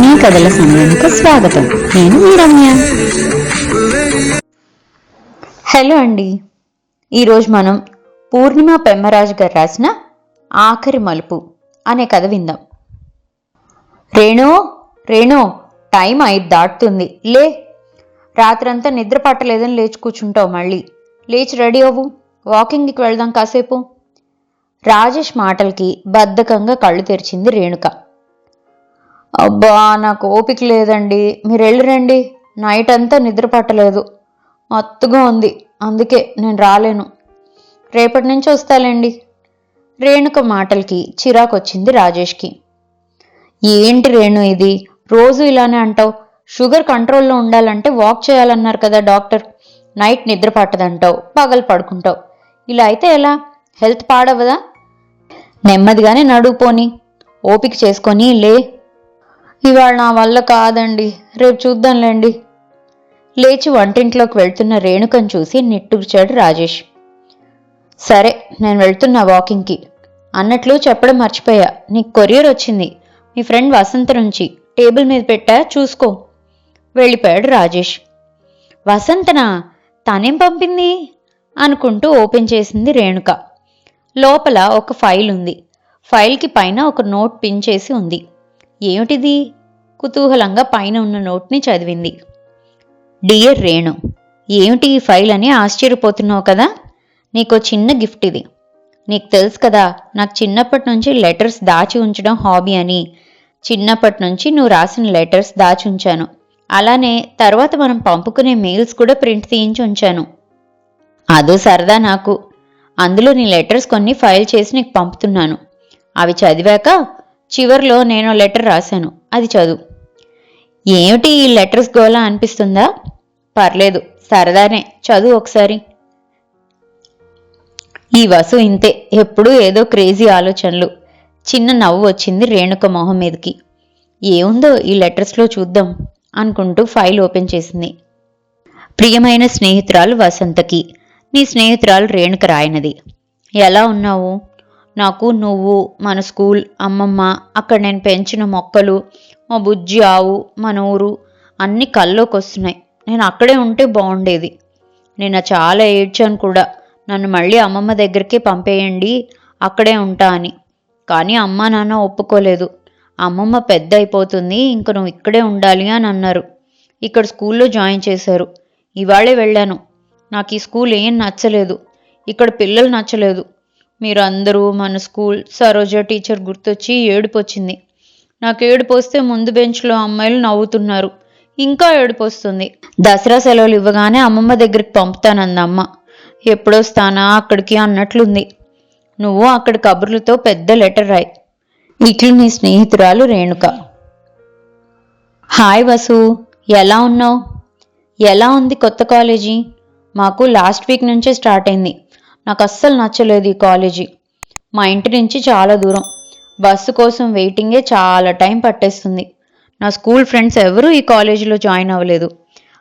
మీ కథల సమయానికి స్వాగతం. నేను మీ రమ్య. హలో అండి. ఈరోజు మనం పూర్ణిమ పెమ్మరాజు గారు రాసిన ఆఖరి మలుపు అనే కథ విందాం. రేణు రేణు, టైం 5 దాటుతుంది, లే. రాత్రంతా నిద్ర పట్టలేదని లేచి కూర్చుంటావు. మళ్ళీ లేచి రెడీ అవ్వు, వాకింగ్కి వెళ్దాం కాసేపు. రాజేష్ మాటలకి బద్ధకంగా కళ్ళు తెరిచింది రేణుక. అబ్బా, నాకు ఓపిక లేదండి, మీరు వెళ్ళిరండి. నైట్ అంతా నిద్ర పట్టలేదు, మత్తుగా ఉంది, అందుకే నేను రాలేను. రేపటి నుంచి వస్తాలేండి. రేణుక మాటలకి చిరాకు వచ్చింది రాజేష్కి. ఏంటి రేణు ఇది, రోజు ఇలానే అంటావు? షుగర్ కంట్రోల్లో ఉండాలంటే వాక్ చేయాలన్నారు కదా డాక్టర్. నైట్ నిద్ర పట్టదంటావు, పగలు పడుకుంటావు. ఇలా అయితే ఎలా? హెల్త్ పాడవదా? నెమ్మదిగానే నడుపుపోని, ఓపిక చేసుకొని లే. ఇవాళ నా వల్ల కాదండి, రేపు చూద్దాంలేండి. లేచి వంటింట్లోకి వెళ్తున్న రేణుకను చూసి నిట్టూర్చాడు రాజేష్. సరే, నేను వెళ్తున్నా వాకింగ్కి. అన్నట్లు చెప్పడం మర్చిపోయా, నీకు కొరియర్ వచ్చింది. మీ ఫ్రెండ్ వసంత నుంచి. టేబుల్ మీద పెట్టా, చూసుకో. వెళ్ళిపోయాడు రాజేష్. వసంతనా? తనేం పంపింది అనుకుంటూ ఓపెన్ చేసింది రేణుక. లోపల ఒక ఫైల్ ఉంది. ఫైల్కి పైన ఒక నోట్ పిన్ చేసి ఉంది. ఏమిటిది? కుతూహలంగా పైన ఉన్న నోట్ని చదివింది. డియర్ రేణు, ఏమిటి ఈ ఫైల్ అని ఆశ్చర్యపోతున్నావు కదా? నీకో చిన్న గిఫ్ట్ ఇది. నీకు తెలుసు కదా, నాకు చిన్నప్పటి నుంచి లెటర్స్ దాచి ఉంచడం హాబీ అని. చిన్నప్పటి నుంచి నువ్వు రాసిన లెటర్స్ దాచి ఉంచాను. అలానే తర్వాత మనం పంపుకునే మెయిల్స్ కూడా ప్రింట్ తీయించి ఉంచాను. అదో సరదా నాకు. అందులో నీ లెటర్స్ కొన్ని ఫైల్ చేసి నీకు పంపుతున్నాను. అవి చదివాక చివర్లో నేను లెటర్ రాశాను, అది చదువు. ఏమిటి ఈ లెటర్స్ గోలా అనిపిస్తుందా? పర్లేదు, సరదానే, చదువు ఒకసారి. ఈ వసు ఇంతే, ఎప్పుడూ ఏదో క్రేజీ ఆలోచనలు. చిన్న నవ్వు వచ్చింది రేణుక మొహం మీదకి. ఏముందో ఈ లెటర్స్లో చూద్దాం అనుకుంటూ ఫైల్ ఓపెన్ చేసింది. ప్రియమైన స్నేహితురాలు వసంతకి, నీ స్నేహితురాలు రేణుక రాయినది. ఎలా ఉన్నావు? నాకు నువ్వు, మన స్కూల్, అమ్మమ్మ, అక్కడ నేను పెంచిన మొక్కలు, మా బుజ్జి ఆవు, మన ఊరు అన్నీ కల్లోకి వస్తున్నాయి. నేను అక్కడే ఉంటే బాగుండేది. నేను చాలా ఏడ్చాను కూడా, నన్ను మళ్ళీ అమ్మమ్మ దగ్గరికి పంపేయండి, అక్కడే ఉంటా అని. కానీ అమ్మ నాన్న ఒప్పుకోలేదు. అమ్మమ్మ పెద్ద అయిపోతుంది, ఇంక నువ్వు ఇక్కడే ఉండాలి అని అన్నారు. ఇక్కడ స్కూల్లో జాయిన్ చేశారు. ఇవాళే వెళ్ళాను. నాకు ఈ స్కూల్ ఏం నచ్చలేదు, ఇక్కడ పిల్లలు నచ్చలేదు. మీరు అందరూ, మన స్కూల్, సరోజ టీచర్ గుర్తొచ్చి ఏడుపొచ్చింది. నాకు ఏడుపొస్తే ముందు బెంచ్లో అమ్మాయిలు నవ్వుతున్నారు, ఇంకా ఏడుపొస్తుంది. దసరా సెలవులు ఇవ్వగానే అమ్మమ్మ దగ్గరికి పంపుతానందమ్మ. ఎప్పుడొస్తానా అక్కడికి అన్నట్లుంది. నువ్వు అక్కడి కబుర్లతో పెద్ద లెటర్ రాయి. ఇట్లు నీ స్నేహితురాలు రేణుక. హాయ్ వసు, ఎలా ఉన్నావు? ఎలా ఉంది కొత్త కాలేజీ? మాకు లాస్ట్ వీక్ నుంచే స్టార్ట్ అయింది. నాకు అస్సలు నచ్చలేదు ఈ కాలేజీ. మా ఇంటి నుంచి చాలా దూరం. బస్సు కోసం వెయిటింగే చాలా టైం పట్టేస్తుంది. నా స్కూల్ ఫ్రెండ్స్ ఎవరూ ఈ కాలేజీలో జాయిన్ అవ్వలేదు.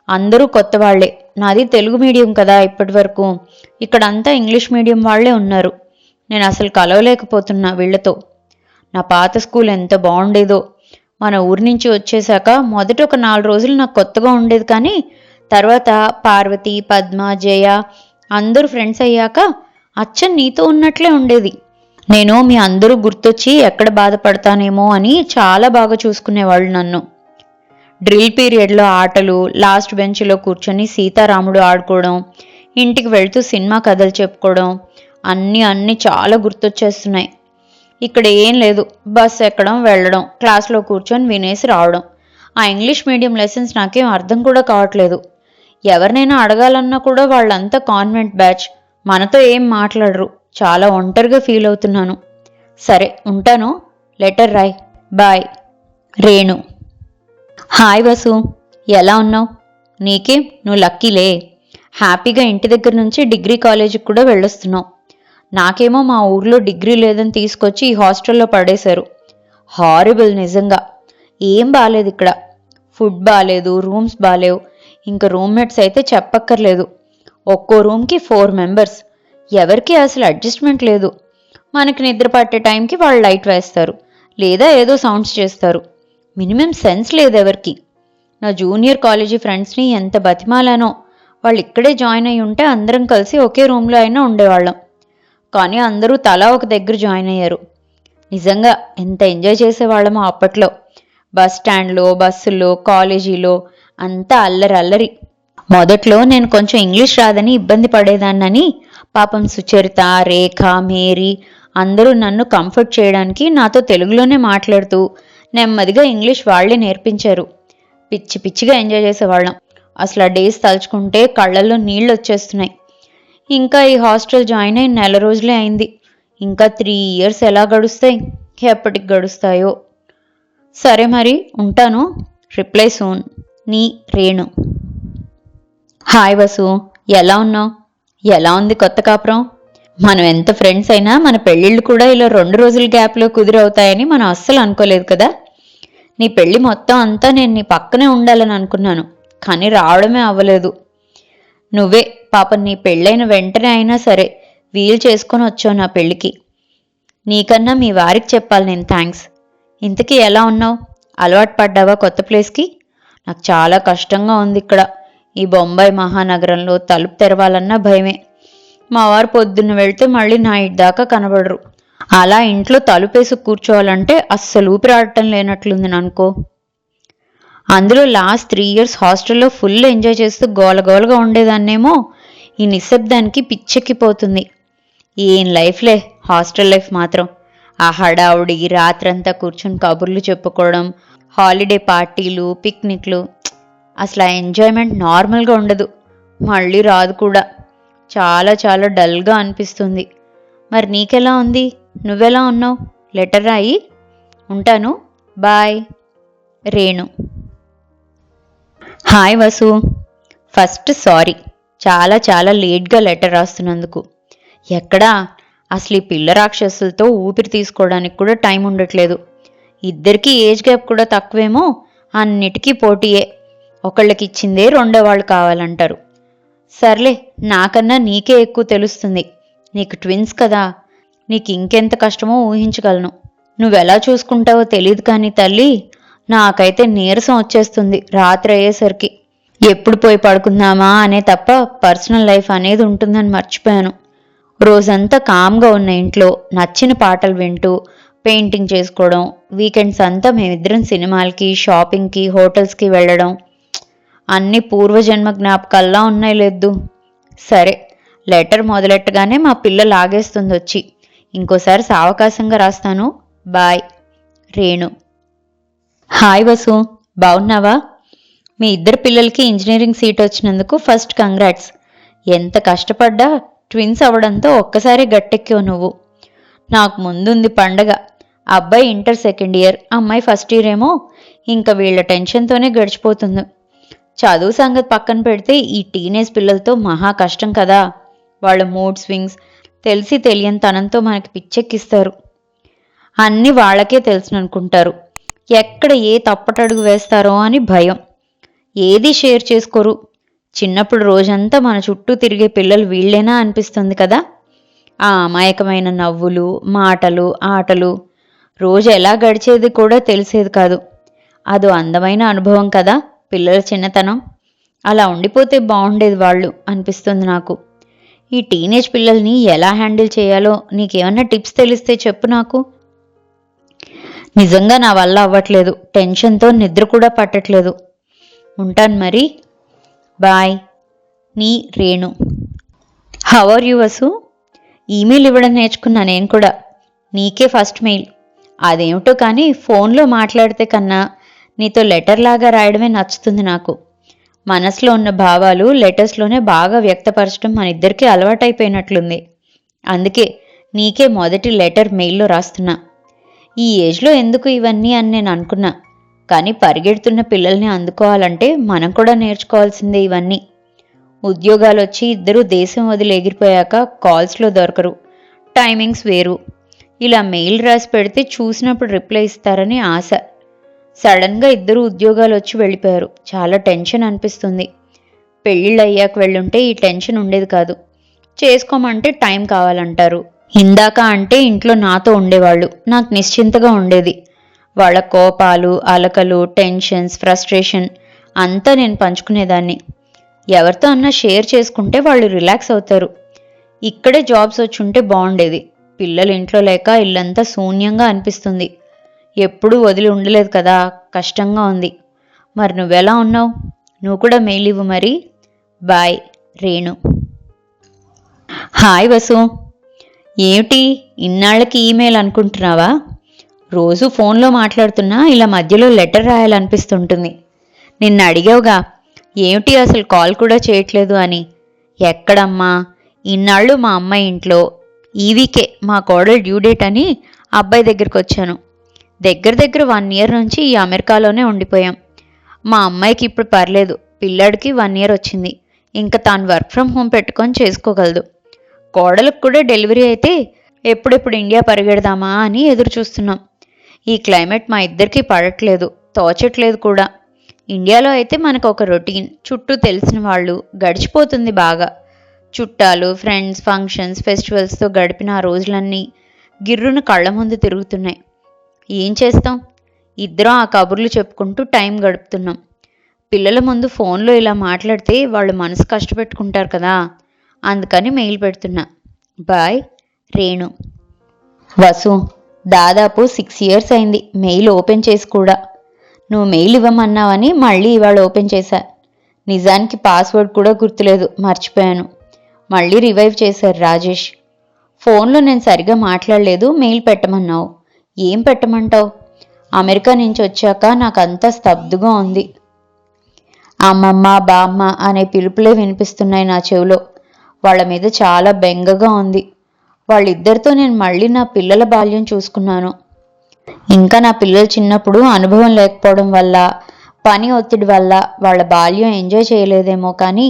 అందరూ కొత్త వాళ్లే. నాది తెలుగు మీడియం కదా ఇప్పటి వరకు. ఇక్కడంతా ఇంగ్లీష్ మీడియం వాళ్లే ఉన్నారు. నేను అసలు కలవలేకపోతున్నా వీళ్లతో. నా పాత స్కూల్ ఎంత బాగుండేదో. మన ఊరి నుంచి వచ్చేశాక మొదట ఒక 4 రోజులు నాకు కొత్తగా ఉండేది, కానీ తర్వాత పార్వతి, పద్మ, జయ అందరూ ఫ్రెండ్స్ అయ్యాక అచ్చం నీతో ఉన్నట్లే ఉండేది. నేను మీ అందరూ గుర్తొచ్చి ఎక్కడ బాధపడతానేమో అని చాలా బాగా చూసుకునేవాళ్ళు నన్ను. డ్రిల్ పీరియడ్లో ఆటలు, లాస్ట్ బెంచ్లో కూర్చొని సీతారాముడు ఆడుకోవడం, ఇంటికి వెళ్తూ సినిమా కథలు చెప్పుకోవడం అన్నీ చాలా గుర్తొచ్చేస్తున్నాయి. ఇక్కడ ఏం లేదు, బస్ ఎక్కడం, వెళ్ళడం, క్లాస్లో కూర్చొని వినేసి రావడం. ఆ ఇంగ్లీష్ మీడియం లెసన్స్ నాకేం అర్థం కూడా కావట్లేదు. ఎవరినైనా అడగాలన్నా కూడా వాళ్ళంతా కాన్వెంట్ బ్యాచ్, మనతో ఏం మాట్లాడరు. చాలా ఒంటరిగా ఫీల్ అవుతున్నాను. సరే ఉంటాను, లెటర్ రాయ్, బాయ్. రేణు. హాయ్ వసు, ఎలా ఉన్నావు? నీకేం, నువ్వు లక్కీలే. హ్యాపీగా ఇంటి దగ్గర నుంచి డిగ్రీ కాలేజీకి కూడా వెళ్ళొస్తున్నావు. నాకేమో మా ఊర్లో డిగ్రీ లేదని తీసుకొచ్చి ఈ హాస్టల్లో పడేశారు. హారిబుల్ నిజంగా. ఏం బాలేదు ఇక్కడ. ఫుడ్ బాలేదు, రూమ్స్ బాలేవు. ఇంకా రూమ్మేట్స్ అయితే చెప్పక్కర్లేదు. ఒక్కో రూమ్కి 4 మెంబర్స్. ఎవరికి అసలు అడ్జస్ట్మెంట్ లేదు. మనకి నిద్ర పట్టే టైంకి వాళ్ళు లైట్ వేస్తారు, లేదా ఏదో సౌండ్స్ చేస్తారు. మినిమం సెన్స్ లేదు ఎవరికి. నా జూనియర్ కాలేజీ ఫ్రెండ్స్ని ఎంత బతిమాలానో. వాళ్ళు ఇక్కడే జాయిన్ అయి ఉంటే అందరం కలిసి ఒకే రూమ్లో అయినా ఉండేవాళ్ళం. కానీ అందరూ తలా ఒక దగ్గర జాయిన్ అయ్యారు. నిజంగా ఎంత ఎంజాయ్ చేసేవాళ్ళమో అప్పట్లో. బస్ స్టాండ్లో, బస్సుల్లో, కాలేజీలో అంతా అల్లరి అల్లరి. మొదట్లో నేను కొంచెం ఇంగ్లీష్ రాదని ఇబ్బంది పడేదాన్నని పాపం సుచరిత, రేఖ, మేరీ అందరూ నన్ను కంఫర్ట్ చేయడానికి నాతో తెలుగులోనే మాట్లాడుతూ నెమ్మదిగా ఇంగ్లీష్ వాళ్లే నేర్పించారు. పిచ్చి పిచ్చిగా ఎంజాయ్ చేసేవాళ్ళం. అసలు ఆ డేస్ తలుచుకుంటే కళ్ళల్లో నీళ్ళు వచ్చేస్తున్నాయి. ఇంకా ఈ హాస్టల్ జాయిన్ అయి నెల రోజులే అయింది. ఇంకా 3 years ఎలా గడుస్తాయి, ఎప్పటికి గడుస్తాయో. సరే మరి ఉంటాను. Reply soon. నీ రేణు. హాయ్ వసు, ఎలా ఉన్నావు? ఎలా ఉంది కొత్త కాపురం? మనం ఎంత ఫ్రెండ్స్ అయినా మన పెళ్ళిళ్ళు కూడా ఇలా 2 రోజుల గ్యాప్లో కుదిరవుతాయని మనం అస్సలు అనుకోలేదు కదా. నీ పెళ్ళి మొత్తం అంతా నేను నీ పక్కనే ఉండాలని అనుకున్నాను, కానీ రావడమే అవ్వలేదు. నువ్వే పాపం నీ పెళ్ళైన వెంటనే అయినా సరే వీలు చేసుకొని వచ్చావు నా పెళ్ళికి. నీకన్నా మీ వారికి చెప్పాలి నేను థ్యాంక్స్. ఇంతకీ ఎలా ఉన్నావు? అలవాటు పడ్డావా కొత్త ప్లేస్కి? నాకు చాలా కష్టంగా ఉంది ఇక్కడ. ఈ బొంబాయి మహానగరంలో తలుపు తెరవాలన్నా భయమే. మా వారు పొద్దున్న వెళ్తే మళ్ళీ నైట్ దాకా కనబడరు. అలా ఇంట్లో తలుపేసి కూర్చోవాలంటే అస్సలు ఊపిరాడటం లేనట్లుంది అనుకో. అందులో లాస్ట్ 3 years హాస్టల్లో ఫుల్ ఎంజాయ్ చేస్తూ గోలగోలగా ఉండేదాన్నేమో ఈ నిశ్శబ్దానికి పిచ్చెక్కిపోతుంది. ఏం లైఫ్లే హాస్టల్ లైఫ్ మాత్రం. ఆ హడావుడి, రాత్రంతా కూర్చొని కబుర్లు చెప్పుకోవడం, హాలిడే పార్టీలు, పిక్నిక్లు. అసలు ఆ ఎంజాయ్మెంట్ నార్మల్గా ఉండదు, మళ్ళీ రాదు కూడా. చాలా చాలా డల్గా అనిపిస్తుంది. మరి నీకెలా ఉంది? నువ్వెలా ఉన్నావు? లెటర్ రాయి. ఉంటాను, bye. Renu. Hi Vasu. First sorry, చాలా చాలా లేట్గా లెటర్ రాస్తున్నందుకు. ఎక్కడా అసలు ఈ పిల్ల రాక్షసులతో ఊపిరి తీసుకోవడానికి కూడా టైం ఉండట్లేదు. ఇద్దరికీ ఏజ్ గ్యాప్ కూడా తక్కువేమో. అన్నిటికీ పోటీయే. ఒకళ్ళకి ఇచ్చిందే రెండో వాళ్ళు కావాలంటారు. సర్లే, నాకన్నా నీకే ఎక్కువ తెలుస్తుంది. నీకు ట్విన్స్ కదా, నీకు ఇంకెంత కష్టమో ఊహించగలను. నువ్వెలా చూసుకుంటావో తెలియదు కానీ తల్లి, నాకైతే నీరసం వచ్చేస్తుంది రాత్రి అయ్యేసరికి. ఎప్పుడు పోయి పడుకుందామా అనే తప్ప పర్సనల్ లైఫ్ అనేది ఉంటుందని మర్చిపోయాను. రోజంతా కామ్గా ఉన్న ఇంట్లో నచ్చిన పాటలు వింటూ పెయింటింగ్ చేసుకోవడం, వీకెండ్స్ అంతా మేమిద్దరం సినిమాలకి, షాపింగ్కి, హోటల్స్కి వెళ్ళడం. అన్నీ పూర్వజన్మ జ్ఞాపకాల్లా ఉన్నాయి లేదు. సరే, లెటర్ మొదలెట్టగానే మా పిల్ల లాగేస్తుంది వచ్చి. ఇంకోసారి సావకాశంగా రాస్తాను, బాయ్. రేణు. హాయ్ వసు, బాగున్నావా? మీ ఇద్దరు పిల్లలకి ఇంజనీరింగ్ సీట్ వచ్చినందుకు ఫస్ట్ కంగ్రాట్స్. ఎంత కష్టపడ్డా ట్విన్స్ అవ్వడంతో ఒక్కసారి గట్టెక్కావు నువ్వు. నాకు ముందుంది పండగ. అబ్బాయి ఇంటర్ 2nd year, అమ్మాయి 1st year ఏమో. ఇంకా వీళ్ళ టెన్షన్తోనే గడిచిపోతుంది. చదువు సంగతి పక్కన పెడితే ఈ టీనేజ్ పిల్లలతో మహా కష్టం కదా. వాళ్ళ మూడ్ స్వింగ్స్ తెలిసి తెలియని తనంతో మనకి పిచ్చెక్కిస్తారు. అన్నీ వాళ్ళకే తెలుసుననుకుంటారు. ఎక్కడ ఏ తప్పటడుగు వేస్తారో అని భయం. ఏదీ షేర్ చేసుకోరు. చిన్నప్పుడు రోజంతా మన చుట్టూ తిరిగే పిల్లలు వీళ్ళేనా అనిపిస్తుంది కదా. ఆ అమాయకమైన నవ్వులు, మాటలు, ఆటలు రోజు ఎలా గడిచేది కూడా తెలిసేది కాదు. అదో అందమైన అనుభవం కదా పిల్లల చిన్నతనం. అలా ఉండిపోతే బాగుండేది వాళ్ళు అనిపిస్తుంది నాకు. ఈ టీనేజ్ పిల్లల్ని ఎలా హ్యాండిల్ చేయాలో నీకేమన్నా టిప్స్ తెలిస్తే చెప్పు నాకు. నిజంగా నా వల్ల అవ్వట్లేదు. టెన్షన్తో నిద్ర కూడా పట్టట్లేదు. ఉంటాను మరి, బాయ్. నీ Renu. How are you Vasu? Email ఇవ్వడం నేర్చుకున్నా నేను కూడా. నీకే ఫస్ట్ మెయిల్. అదేమిటో కానీ ఫోన్లో మాట్లాడితే కన్నా నీతో లెటర్ లాగా రాయడమే నచ్చుతుంది నాకు. మనసులో ఉన్న భావాలు లెటర్స్లోనే బాగా వ్యక్తపరచడం మన ఇద్దరికీ అలవాటైపోయినట్లుంది. అందుకే నీకే మొదటి లెటర్ మెయిల్లో రాస్తున్నా. ఈ ఏజ్లో ఎందుకు ఇవన్నీ అని నేను అనుకున్నా. కానీ పరిగెడుతున్న పిల్లల్ని అందుకోవాలంటే మనం కూడా నేర్చుకోవాల్సిందే ఇవన్నీ. ఉద్యోగాలు వచ్చి ఇద్దరూ దేశం వదిలి ఎగిరిపోయాక కాల్స్లో దొరకరు, టైమింగ్స్ వేరు. ఇలా మెయిల్ రాసి పెడితే చూసినప్పుడు రిప్లై ఇస్తారని ఆశ. సడన్గా ఇద్దరు ఉద్యోగాలు వచ్చి వెళ్ళిపోయారు. చాలా టెన్షన్ అనిపిస్తుంది. పెళ్ళిళ్ళు అయ్యాక వెళ్ళుంటే ఈ టెన్షన్ ఉండేది కాదు. చేసుకోమంటే టైం కావాలంటారు. ఇందాక అంటే ఇంట్లో నాతో ఉండేవాళ్ళు, నాకు నిశ్చింతగా ఉండేది. వాళ్ళ కోపాలు, అలకలు, టెన్షన్స్, ఫ్రస్ట్రేషన్ అంతా నేను పంచుకునేదాన్ని. ఎవరితో అన్నా షేర్ చేసుకుంటే వాళ్ళు రిలాక్స్ అవుతారు. ఇక్కడే జాబ్స్ వచ్చుంటే బాగుండేది. పిల్లలు ఇంట్లో లేక ఇల్లంతా శూన్యంగా అనిపిస్తుంది. ఎప్పుడూ వదిలి ఉండలేదు కదా, కష్టంగా ఉంది. మరి నువ్వెలా ఉన్నావు? నువ్వు కూడా మెయిల్ ఇవ్వు మరి. బాయ్, రేణు. హాయ్ వసు. ఏమిటి ఇన్నాళ్ళకి ఈమెయిల్ అనుకుంటున్నావా? రోజు ఫోన్లో మాట్లాడుతున్నా ఇలా మధ్యలో లెటర్ రాయాలనిపిస్తుంటుంది. నిన్న అడిగావుగా ఏమిటి అసలు కాల్ కూడా చేయట్లేదు అని. ఎక్కడమ్మా, ఇన్నాళ్ళు మా అమ్మాయి ఇంట్లో. ఈ వీకే మా కోడలు డ్యూ డేట్ అని అబ్బాయి దగ్గరికి వచ్చాను. దగ్గర దగ్గర 1 year నుంచి ఈ అమెరికాలోనే ఉండిపోయాం. మా అమ్మాయికి ఇప్పుడు పర్లేదు, పిల్లాడికి 1 year వచ్చింది. ఇంకా తాను వర్క్ ఫ్రమ్ హోమ్ పెట్టుకొని చేసుకోగలదు. కోడలకు కూడా డెలివరీ అయితే ఎప్పుడెప్పుడు ఇండియా పరిగెడదామా అని ఎదురు చూస్తున్నాం. ఈ క్లైమేట్ మా ఇద్దరికీ పడట్లేదు, తోచట్లేదు కూడా. ఇండియాలో అయితే మనకు ఒక రొటీన్, చుట్టూ తెలిసిన వాళ్ళు, గడిచిపోతుంది బాగా. చుట్టాలు, ఫ్రెండ్స్, ఫంక్షన్స్, ఫెస్టివల్స్తో గడిపిన ఆ రోజులన్నీ గిర్రున కళ్ళ ముందు తిరుగుతున్నాయి. ఏం చేస్తాం, ఇద్దరం ఆ కబుర్లు చెప్పుకుంటూ టైం గడుపుతున్నాం. పిల్లల ముందు ఫోన్లో ఇలా మాట్లాడితే వాళ్ళు మనసు కష్టపెట్టుకుంటారు కదా, అందుకని మెయిల్ పెడుతున్నా. బాయ్, రేణు. వసు, దాదాపు 6 years అయింది మెయిల్ ఓపెన్ చేసి కూడా. నువ్వు మెయిల్ ఇవ్వమన్నావని మళ్ళీ ఇవాళ ఓపెన్ చేశా. నిజానికి పాస్వర్డ్ కూడా గుర్తులేదు, మర్చిపోయాను. మళ్ళీ రివైవ్ చేశారు రాజేష్. ఫోన్లో నేను సరిగా మాట్లాడలేదు, మెయిల్ పెట్టమన్నావు. ఏం పెట్టమంటావు? అమెరికా నుంచి వచ్చాక నాకంతా స్తబ్దుగా ఉంది. అమ్మమ్మ, బామ్మ అనే పిలుపులే వినిపిస్తున్నాయి నా చెవిలో. వాళ్ళ మీద చాలా బెంగగా ఉంది. వాళ్ళిద్దరితో నేను మళ్ళీ నా పిల్లల బాల్యం చూసుకున్నాను. ఇంకా నా పిల్లలు చిన్నప్పుడు అనుభవం లేకపోవడం వల్ల, పని ఒత్తిడి వల్ల వాళ్ళ బాల్యం ఎంజాయ్ చేయలేదేమో, కానీ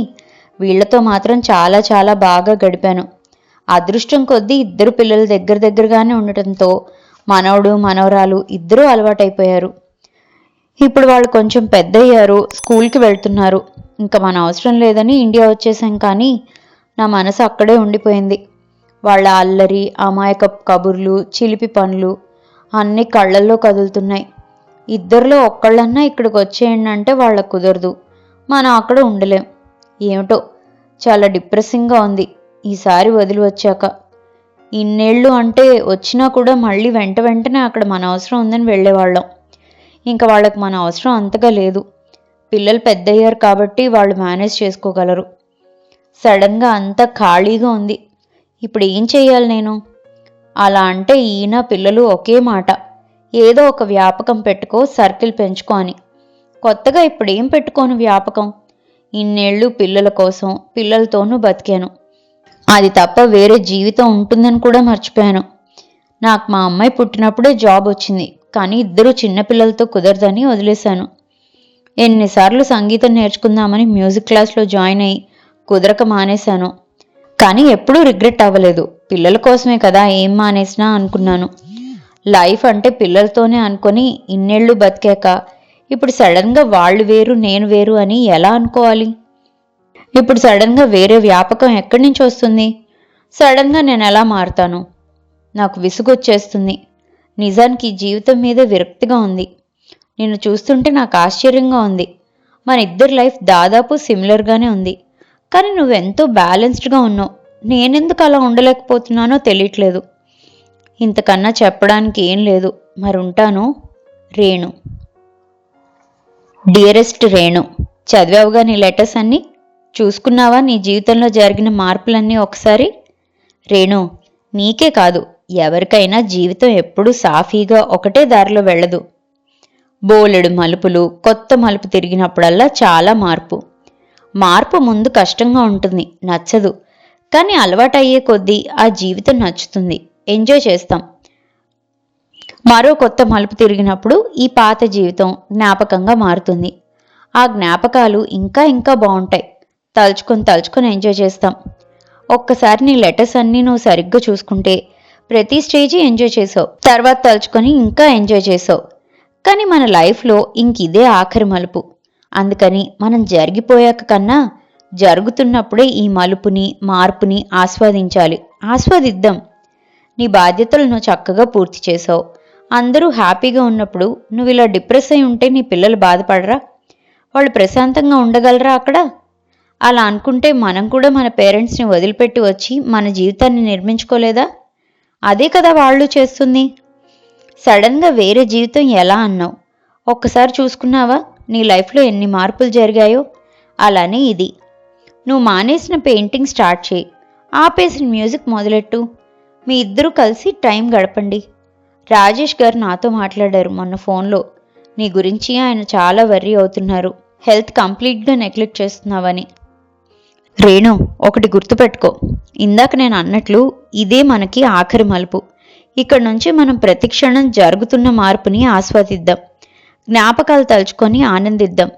వీళ్లతో మాత్రం చాలా చాలా బాగా గడిపాను. అదృష్టం కొద్దీ ఇద్దరు పిల్లలు దగ్గరగానే ఉండటంతో మనవడు, మనవరాలు ఇద్దరూ అలవాటైపోయారు. ఇప్పుడు వాళ్ళు కొంచెం పెద్దయ్యారు, స్కూల్కి వెళ్తున్నారు. ఇంకా మన అవసరం లేదని ఇండియా వచ్చేసాం, కానీ నా మనసు అక్కడే ఉండిపోయింది. వాళ్ళ అల్లరి, అమాయకపు కబుర్లు, చిలిపి పనులు అన్నీ కళ్ళల్లో కదులుతున్నాయి. ఇద్దరిలో ఒక్కళ్ళన్నా ఇక్కడికి వచ్చేయండి అంటే వాళ్ళకు కుదరదు, మనం అక్కడ ఉండలేం. ఏమిటో చాలా డిప్రెసింగ్గా ఉంది ఈసారి వదిలి వచ్చాక. ఇన్నేళ్ళు అంటే వచ్చినా కూడా మళ్ళీ వెంటనే అక్కడ మన అవసరం ఉందని వెళ్ళేవాళ్ళం. ఇంకా వాళ్ళకి మన అవసరం అంతగా లేదు. పిల్లలు పెద్దయ్యారు కాబట్టి వాళ్ళు మేనేజ్ చేసుకోగలరు. సడన్గా అంతా ఖాళీగా ఉంది. ఇప్పుడు ఏం చెయ్యాలి నేను? అలా అంటే ఈయన పిల్లలు ఒకే మాట, ఏదో ఒక వ్యాపకం పెట్టుకో, సర్కిల్ పెంచుకో అని. కొత్తగా ఇప్పుడు ఏం పెట్టుకోను వ్యాపకం? ఇన్నేళ్ళు పిల్లల కోసం, పిల్లలతోనూ బతికాను. అది తప్ప వేరే జీవితం ఉంటుందని కూడా మర్చిపోయాను. నాకు మా అమ్మాయి పుట్టినప్పుడే జాబ్ వచ్చింది, కానీ ఇద్దరు చిన్నపిల్లలతో కుదరదని వదిలేశాను. ఎన్నిసార్లు సంగీతం నేర్చుకుందామని మ్యూజిక్ క్లాస్లో జాయిన్ అయ్యి కుదరక మానేశాను. కానీ ఎప్పుడూ రిగ్రెట్ అవ్వలేదు. పిల్లల కోసమే కదా ఏం మానేసినా అనుకున్నాను. లైఫ్ అంటే పిల్లలతోనే అనుకొని ఇన్నేళ్ళు బతికాక ఇప్పుడు సడన్గా వాళ్ళు వేరు, నేను వేరు అని ఎలా అనుకోవాలి? ఇప్పుడు సడన్గా వేరే వ్యాపకం ఎక్కడి నుంచి వస్తుంది? సడన్గా నేను ఎలా మారుతాను? నాకు విసుగొచ్చేస్తుంది. నిజానికి ఈ జీవితం మీద విరక్తిగా ఉంది. నిన్ను చూస్తుంటే నాకు ఆశ్చర్యంగా ఉంది. మన ఇద్దరి లైఫ్ దాదాపు సిమిలర్గానే ఉంది, కానీ నువ్వెంతో బ్యాలెన్స్డ్గా ఉన్నావు. నేనెందుకు అలా ఉండలేకపోతున్నానో తెలియట్లేదు. ఇంతకన్నా చెప్పడానికి ఏం లేదు. మరుంటాను, రేణు. డియరెస్ట్ రేణు, చదివావుగా నీ లెటర్స్ అన్నీ? చూసుకున్నావా నీ జీవితంలో జరిగిన మార్పులన్నీ ఒకసారి? రేణు, నీకే కాదు, ఎవరికైనా జీవితం ఎప్పుడూ సాఫీగా ఒకటే దారిలో వెళ్ళదు. బోలెడు మలుపులు, కొత్త మలుపు తిరిగినప్పుడల్లా చాలా మార్పు. మార్పు ముందు కష్టంగా ఉంటుంది, నచ్చదు. కానీ అలవాటయ్యే కొద్దీ ఆ జీవితం నచ్చుతుంది, ఎంజాయ్ చేస్తాం. మరో కొత్త మలుపు తిరిగినప్పుడు ఈ పాత జీవితం జ్ఞాపకంగా మారుతుంది. ఆ జ్ఞాపకాలు ఇంకా బాగుంటాయి. తలుచుకొని ఎంజాయ్ చేస్తాం. ఒక్కసారి నీ లెటర్స్ అన్నీ నువ్వు సరిగ్గా చూసుకుంటే ప్రతి స్టేజీ ఎంజాయ్ చేసావు. తర్వాత తలుచుకొని ఇంకా ఎంజాయ్ చేసావు. కానీ మన లైఫ్లో ఇంకిదే ఆఖరి మలుపు. అందుకని మనం జరిగిపోయాక కన్నా జరుగుతున్నప్పుడే ఈ మలుపుని, మార్పుని ఆస్వాదించాలి. ఆస్వాదిద్దాం. నీ బాధ్యతలు నువ్వు చక్కగా పూర్తి చేసావు. అందరూ హ్యాపీగా ఉన్నప్పుడు నువ్వు ఇలా డిప్రెస్ అయి ఉంటే నీ పిల్లలు బాధపడరా? వాళ్ళు ప్రశాంతంగా ఉండగలరా అక్కడ? అలా అనుకుంటే మనం కూడా మన పేరెంట్స్ని వదిలిపెట్టి వచ్చి మన జీవితాన్ని నిర్మించుకోలేదా? అదే కదా వాళ్ళు చేస్తుంది. సడన్గా వేరే జీవితం ఎలా అన్నావు? ఒక్కసారి చూసుకున్నావా నీ లైఫ్లో ఎన్ని మార్పులు జరిగాయో? అలానే ఇది. నువ్వు మానేసిన పెయింటింగ్ స్టార్ట్ చేయి, ఆపేసిన మ్యూజిక్ మొదలెట్టు. మీ ఇద్దరూ కలిసి టైం గడపండి. రాజేష్ గారు నాతో మాట్లాడారు మొన్న ఫోన్లో. నీ గురించి ఆయన చాలా వర్రీ అవుతున్నారు. హెల్త్ కంప్లీట్గా నెగ్లెక్ట్ చేస్తున్నావని. రేణు, ఒకటి గుర్తుపెట్టుకో. ఇందాక నేను అన్నట్లు ఇదే మనకి ఆఖరి మలుపు. ఇక్కడి నుంచి మనం ప్రతి క్షణం జరుగుతున్న మార్పుని ఆస్వాదిద్దాం, జ్ఞాపకాలు తలుచుకొని ఆనందిద్దాం.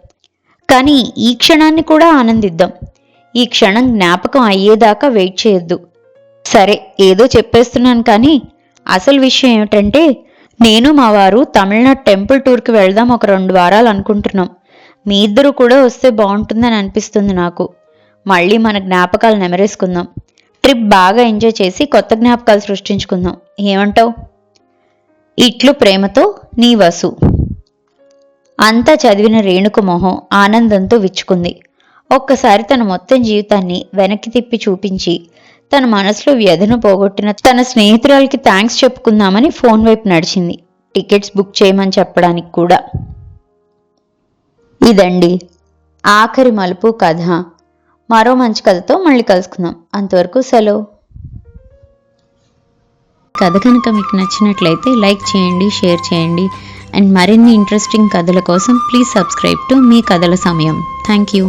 కానీ ఈ క్షణాన్ని కూడా ఆనందిద్దాం. ఈ క్షణం జ్ఞాపకం అయ్యేదాకా వెయిట్ చేయొద్దు. సరే, ఏదో చెప్పేస్తున్నాను కానీ అసలు విషయం ఏమిటంటే, నేను మా వారు తమిళనాడు టెంపుల్ టూర్కి వెళ్దాం ఒక 2 వారాలు అనుకుంటున్నాం. మీ ఇద్దరు కూడా వస్తే బాగుంటుందని అనిపిస్తుంది నాకు. మళ్ళీ మన జ్ఞాపకాలు నెమరేసుకుందాం. ట్రిప్ బాగా ఎంజాయ్ చేసి కొత్త జ్ఞాపకాలు సృష్టించుకుందాం. ఏమంటావు? ఇట్లు ప్రేమతో నీ వసు. అంతా చదివిన రేణుకు మొహం ఆనందంతో విచ్చుకుంది. ఒక్కసారి తన మొత్తం జీవితాన్ని వెనక్కి తిప్పి చూపించి తన మనసులో వ్యధను పోగొట్టిన తన స్నేహితురాలకి థ్యాంక్స్ చెప్పుకుందామని ఫోన్ వైపు నడిచింది, టికెట్స్ బుక్ చేయమని చెప్పడానికి కూడా. ఇదండి ఆఖరి మలుపు కథ. మరో మంచి కథతో మళ్ళీ కలుసుకుందాం. అంతవరకు సెలవు. కథ కనుక మీకు నచ్చినట్లయితే లైక్ చేయండి, షేర్ చేయండి. అండ్ మరిన్ని ఇంట్రెస్టింగ్ కథల కోసం ప్లీజ్ సబ్స్క్రైబ్ టు మీ కథల సమయం. Thank you.